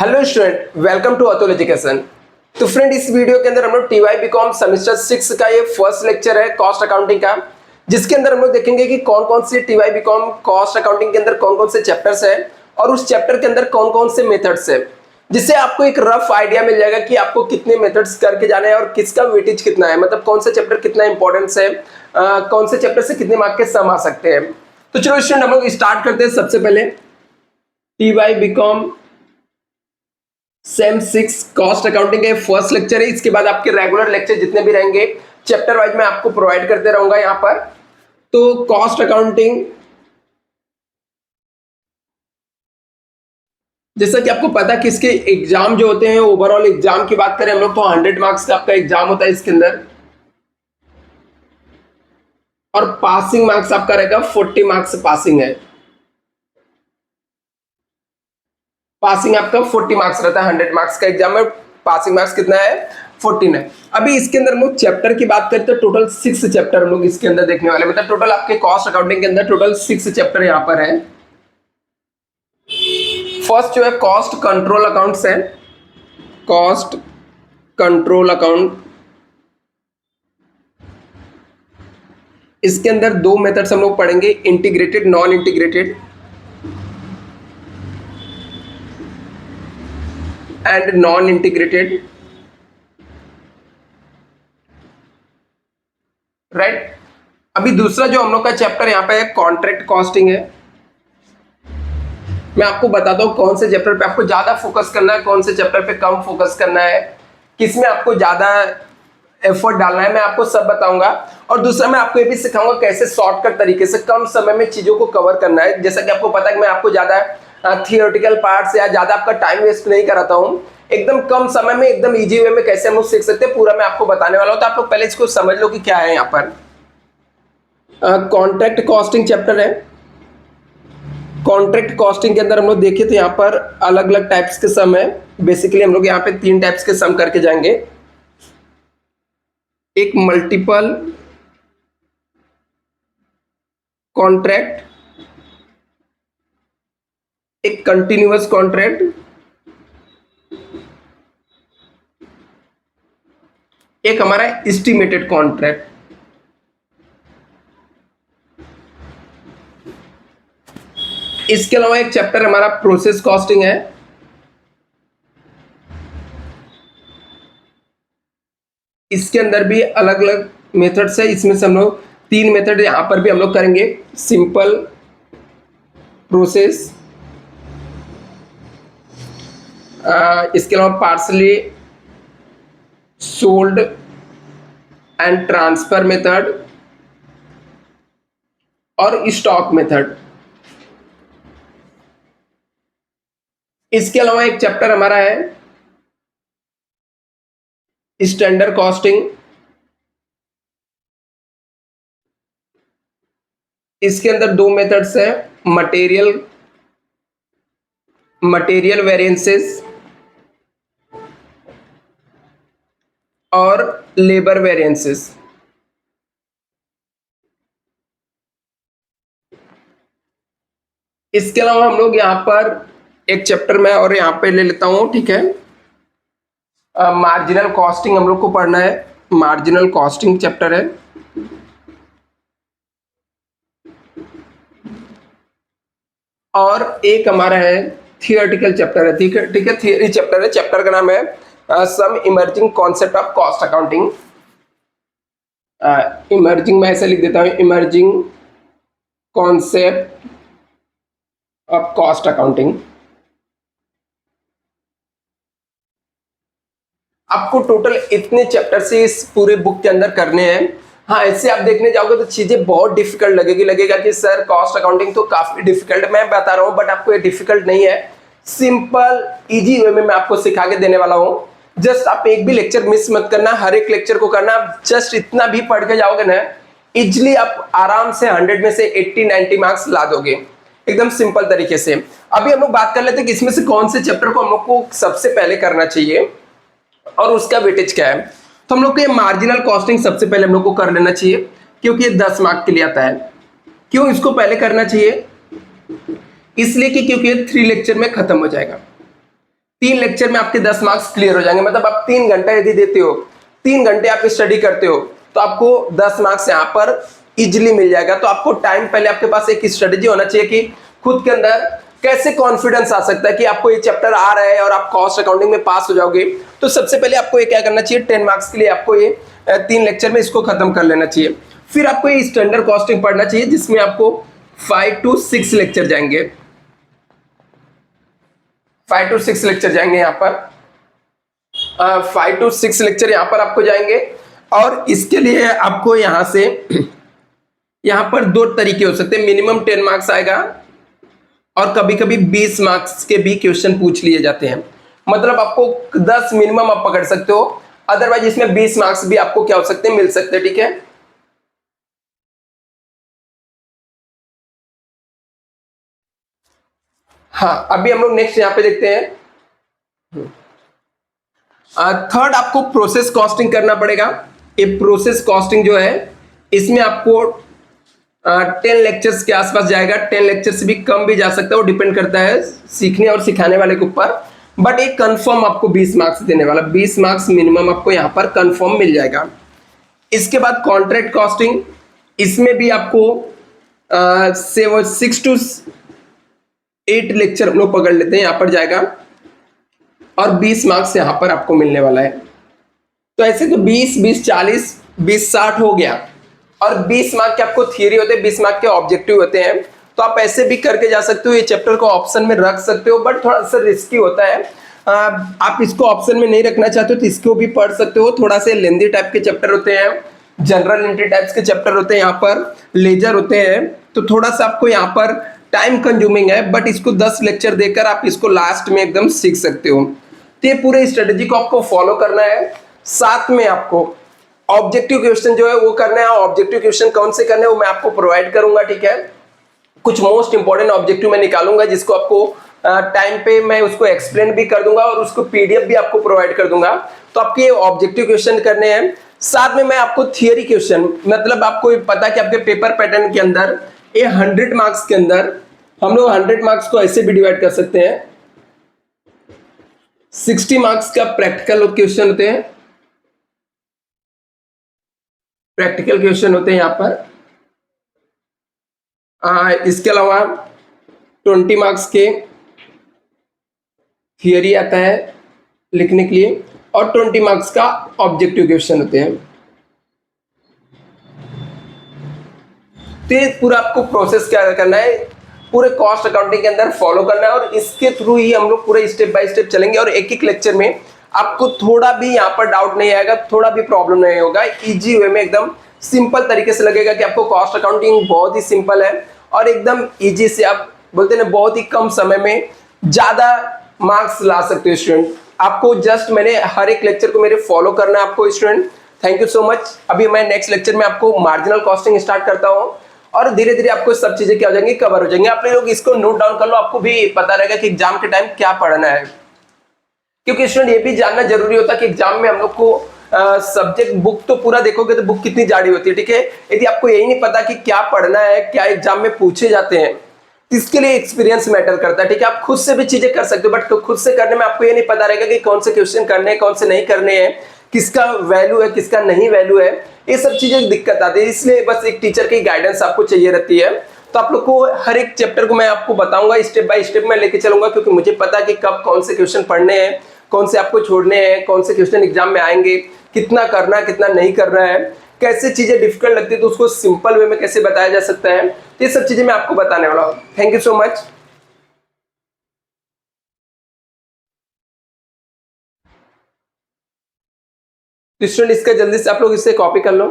Hello student, welcome to Atul education. तो friend, इस video के अंदर हम लोग टीवाई बीकॉम सेमेस्टर 6 का ये फर्स्ट लेक्चर है कॉस्ट अकाउंटिंग का, जिसके अंदर हम लोग देखेंगे कि कौन कौन से टीवाई बीकॉम कॉस्ट अकाउंटिंग के अंदर कौन कौन से चैप्टर्स है और उस चैप्टर के अंदर कौन कौन से मेथड्स है, जिससे आपको एक रफ आइडिया मिल जाएगा कि आपको कितने मेथड्स करके जाने हैं और किसका वेटेज कितना है, मतलब कौन सा चैप्टर कितना इंपॉर्टेंस है, कौन से चैप्टर से कितने मार्क के सम आ सकते हैं। तो चलो स्टूडेंट, हम लोग स्टार्ट करते हैं। सबसे पहले TY BCom sem 6 cost accounting का फर्स्ट लेक्चर है। इसके बाद आपके रेगुलर लेक्चर जितने भी रहेंगे चैप्टर वाइज मैं आपको प्रोवाइड करते रहूंगा यहाँ पर। तो कॉस्ट अकाउंटिंग, जैसा कि आपको पता कि इसके एग्जाम जो होते हैं, ओवरऑल एग्जाम की बात करें हम लोग तो 100 मार्क्स का आपका एग्जाम होता है इसके अंदर, और पासिंग मार्क्स आपका रहेगा 40 मार्क्स पासिंग है। पासिंग आपका 40 मार्क्स रहता है, 100 मार्क्स का एग्जाम में पासिंग मार्क्स कितना है, 14 है। अभी इसके अंदर हम लोग चैप्टर की बात करें तो टोटल 6 चैप्टर हम लोग इसके अंदर देखने वाले, मतलब टोटल आपके कॉस्ट अकाउंटिंग के अंदर टोटल 6 चैप्टर यहाँ पर है। फर्स्ट जो है कॉस्ट कंट्रोल अकाउंट्स है, कॉस्ट कंट्रोल अकाउंट। इसके अंदर दो मेथड्स हम लोग पढ़ेंगे, integrated, non integrated and non integrated, right. अभी दूसरा जो हम लोग का चैप्टर यहाँ पे है कॉन्ट्रैक्ट कॉस्टिंग है। मैं आपको बताता हूँ कौन से चैप्टर पे आपको ज्यादा फोकस करना है, कौन से चैप्टर पे कम फोकस करना है, किसमें आपको ज्यादा एफर्ट डालना है, मैं आपको सब बताऊंगा। और दूसरा मैं आपको ये भी सिखाऊंगा कैसे शॉर्टकट तरीके से कम समय में चीजों को कवर करना है। जैसा कि आपको पता है कि मैं आपको ज्यादा थियोरेटिकल पार्ट्स या ज्यादा आपका टाइम वेस्ट नहीं कराता हूँ, एकदम कम समय में एकदम इजी वे में कैसे हम लोग सीख सकते हैं पूरा मैं आपको बताने वाला हूँ। तो आप लोग पहले इसको समझ लो कि क्या है यहाँ पर। कॉन्ट्रैक्ट कॉस्टिंग चैप्टर है। कॉन्ट्रैक्ट कॉस्टिंग के अंदर हम लोग देखें तो यहाँ पर अलग अलग टाइप्स के सम है। बेसिकली हम लोग यहाँ पे 3 टाइप्स के सम करके जाएंगे, एक मल्टीपल कॉन्ट्रैक्ट, एक कंटिन्यूअस कॉन्ट्रैक्ट, एक हमारा एस्टिमेटेड कॉन्ट्रैक्ट। इसके अलावा एक चैप्टर हमारा प्रोसेस कॉस्टिंग है। इसके अंदर भी अलग अलग मेथड्स है, इसमें से हम लोग 3 मेथड यहां पर भी हम लोग करेंगे, सिंपल, प्रोसेस, इसके अलावा partially sold and transfer method और स्टॉक मेथड। इसके अलावा एक चैप्टर हमारा है स्टैंडर्ड कॉस्टिंग। इसके अंदर 2 मेथड्स है, मटेरियल वेरिएंसेस और लेबर वेरिएंसेस। इसके अलावा हम लोग यहाँ पर एक चैप्टर में और यहाँ पे ले लेता हूँ, ठीक है, मार्जिनल कॉस्टिंग हम लोग को पढ़ना है, मार्जिनल कॉस्टिंग चैप्टर है। और एक हमारा है थियोरेटिकल चैप्टर है, ठीक है, थियोरी चैप्टर है। चैप्टर का नाम है some emerging concept of cost accounting. Emerging मैं ऐसे लिख देता हूँ, emerging concept of cost accounting. आपको टोटल इतने चैप्टर से इस पूरे बुक के अंदर करने हैं। हाँ, ऐसे आप देखने जाओगे तो चीजें बहुत डिफिकल्ट लगेगा कि सर कॉस्ट अकाउंटिंग तो काफी डिफिकल्ट मैं बता रहा हूँ, बट आपको ये डिफिकल्ट नहीं है, सिंपल इजी वे में मैं आपको सिखा के देने वाला हूँ। जस्ट आप एक भी लेक्चर मिस मत करना, हर एक लेक्चर को करना। जस्ट इतना भी पढ़ के जाओगे ना, इजिली आप आराम से 100 में से 80-90 मार्क्स ला दोगे, एकदम सिंपल तरीके से। अभी हम लोग बात कर लेते हैं कि इसमें से कौन से चैप्टर को हम लोग को सबसे पहले करना चाहिए और उसका वेटेज क्या है। तो हम लोग को ये मार्जिनल कॉस्टिंग सबसे पहले हम लोग को कर लेना चाहिए, क्योंकि ये 10 मार्क के लिए आता है। क्यों इसको पहले करना चाहिए? इसलिए कि क्योंकि ये 3 लेक्चर में खत्म हो जाएगा। 3 लेक्चर में आपके 10 मार्क्स क्लियर हो जाएंगे। मतलब आप 3 घंटा यदि देते हो, 3 घंटे आप स्टडी करते हो, तो आपको 10 मार्क्स यहाँ पर इजिली मिल जाएगा। तो आपको टाइम पहले आपके पास एक स्ट्रेटेजी होना चाहिए कि खुद के अंदर कैसे कॉन्फिडेंस आ सकता है कि आपको ये चैप्टर आ रहा है और आप कॉस्ट अकाउंटिंग में पास हो जाओगे। तो सबसे पहले आपको ये क्या करना चाहिए, 10 मार्क्स के लिए आपको ये 3 लेक्चर में इसको खत्म कर लेना चाहिए। फिर आपको ये स्टैंडर्ड कॉस्टिंग पढ़ना चाहिए, जिसमें आपको 5 to 6 लेक्चर जाएंगे, 5 to 6 लेक्चर जाएंगे यहाँ पर, 5 to 6 लेक्चर यहाँ पर आपको जाएंगे। और इसके लिए आपको यहाँ से यहाँ पर 2 तरीके हो सकते हैं, मिनिमम 10 मार्क्स आएगा और कभी कभी 20 मार्क्स के भी क्वेश्चन पूछ लिए जाते हैं। मतलब आपको 10 मिनिमम आप पकड़ सकते हो, अदरवाइज इसमें 20 मार्क्स भी आपको क्या हो सकते हैं, मिल सकते हैं। ठीक है, हाँ अभी हम लोग नेक्स्ट यहाँ पे देखते हैं। थर्ड आपको प्रोसेस कॉस्टिंग करना पड़ेगा। ये प्रोसेस कॉस्टिंग जो है, इसमें आपको 10 लेक्चर्स के आसपास जाएगा, 10 लेक्चर से भी कम भी जा सकता है, वो डिपेंड करता है सीखने और सिखाने वाले के ऊपर। बट एक कंफर्म आपको 20 मार्क्स देने वाला, 20 मार्क्स मिनिमम आपको यहाँ पर कंफर्म मिल जाएगा। इसके बाद कॉन्ट्रैक्ट कॉस्टिंग, इसमें भी आपको 6 to 8 लेक्चर हम लोग पकड़ लेते हैं, यहाँ पर जाएगा और 20 मार्क्स यहाँ पर आपको मिलने वाला है। तो ऐसे तो 20, 20, 40, 20, 60 हो गया। और 20 मार्क के आपको थियरी होते हैं, 20 मार्क के ऑब्जेक्टिव होते हैं। तो आप ऐसे भी करके जा सकते हो, ये चैप्टर को ऑप्शन में रख सकते हो, बट थोड़ा सा रिस्की होता है। आप इसको ऑप्शन में नहीं रखना चाहते हो तो इसको भी पढ़ सकते हो। थोड़ा से लेंदी टाइप के चैप्टर होते हैं, जनरल एंट्री टाइप्स के चैप्टर होते हैं, यहाँ पर लेजर होते हैं, तो थोड़ा सा आपको यहाँ पर टाइम कंज्यूमिंग है। बट इसको 10 लेक्चर देकर आप इसको लास्ट में एकदम सीख सकते हो। तो ये पूरे स्ट्रेटेजी को आपको फॉलो करना है। साथ में आपको ऑब्जेक्टिव क्वेश्चन जो है वो करना है। ऑब्जेक्टिव क्वेश्चन कौन से करने हैं वो मैं आपको प्रोवाइड करूंगा। ठीक है, कुछ मोस्ट इंपॉर्टेंट ऑब्जेक्टिव मैं निकालूंगा, जिसको आपको टाइम पे मैं उसको एक्सप्लेन भी कर दूंगा और उसको पीडीएफ भी आपको प्रोवाइड कर दूंगा। तो आपके ऑब्जेक्टिव क्वेश्चन करने हैं। साथ में मैं आपको थियरी क्वेश्चन, मतलब आपको पता है कि आपके पेपर पैटर्न के अंदर ये 100 मार्क्स के अंदर हम लोग 100 मार्क्स को ऐसे भी डिवाइड कर सकते हैं। 60 मार्क्स का प्रैक्टिकल क्वेश्चन होते हैं, प्रैक्टिकल क्वेश्चन होते हैं यहाँ पर। इसके अलावा 20 मार्क्स के थियरी आता है लिखने के लिए और 20 मार्क्स का ऑब्जेक्टिव क्वेश्चन होते हैं। तो ये पूरा आपको प्रोसेस क्या करना है, पूरे कॉस्ट अकाउंटिंग के अंदर फॉलो करना है और इसके थ्रू ही हम लोग पूरे स्टेप बाय स्टेप चलेंगे। और एक एक लेक्चर में आपको थोड़ा भी यहाँ पर डाउट नहीं आएगा, थोड़ा भी प्रॉब्लम नहीं होगा। इजी वे में एकदम सिंपल तरीके से लगेगा कि आपको कॉस्ट अकाउंटिंग बहुत ही सिंपल है और एकदम इजी से, आप बोलते हैं बहुत ही कम समय में ज्यादा मार्क्स ला सकते हो स्टूडेंट। आपको जस्ट मैंने हर एक लेक्चर को मेरे फॉलो करना है आपको student. Thank you so much. अभी मैं नेक्स्ट लेक्चर में आपको मार्जिनल कॉस्टिंग स्टार्ट करता हूँ और धीरे धीरे आपको सब चीजें क्या हो जाएंगी, कवर हो जाएंगे। आप लोग इसको नोट डाउन कर लो, आपको भी पता रहेगा कि एग्जाम के टाइम क्या पढ़ना है। क्योंकि स्टूडेंट ये भी जानना जरूरी होता है कि एग्जाम में हम लोग को सब्जेक्ट बुक तो पूरा देखोगे तो बुक कितनी जाड़ी होती है। ठीक है, यदि आपको यही नहीं पता कि क्या पढ़ना है, क्या एग्जाम में पूछे जाते हैं, तो इसके लिए एक्सपीरियंस मैटर करता है। ठीक है, आप खुद से भी चीजें कर सकते हो, बट खुद से करने में आपको ये नहीं पता रहेगा कि कौन से क्वेश्चन करने हैं, कौन से नहीं करने हैं, किसका वैल्यू है, किसका नहीं वैल्यू है, ये सब चीजें दिक्कत आती है। इसलिए बस एक टीचर की गाइडेंस आपको चाहिए रहती है। तो आप लोग को हर एक चैप्टर को मैं आपको बताऊंगा, स्टेप बाय स्टेप मैं लेके चलूंगा, क्योंकि मुझे पता है कि कब कौन से क्वेश्चन पढ़ने हैं, कौन से आपको छोड़ने हैं, कौन से क्वेश्चन एग्जाम में आएंगे, कितना करना है, कितना नहीं करना है, कैसे चीजें डिफिकल्ट लगती है तो उसको सिंपल वे में कैसे बताया जा सकता है। तो ये सब चीजें मैं आपको बताने वाला हूँ। Thank you so much. Student इसका जल्दी से आप लोग इससे कॉपी कर लो।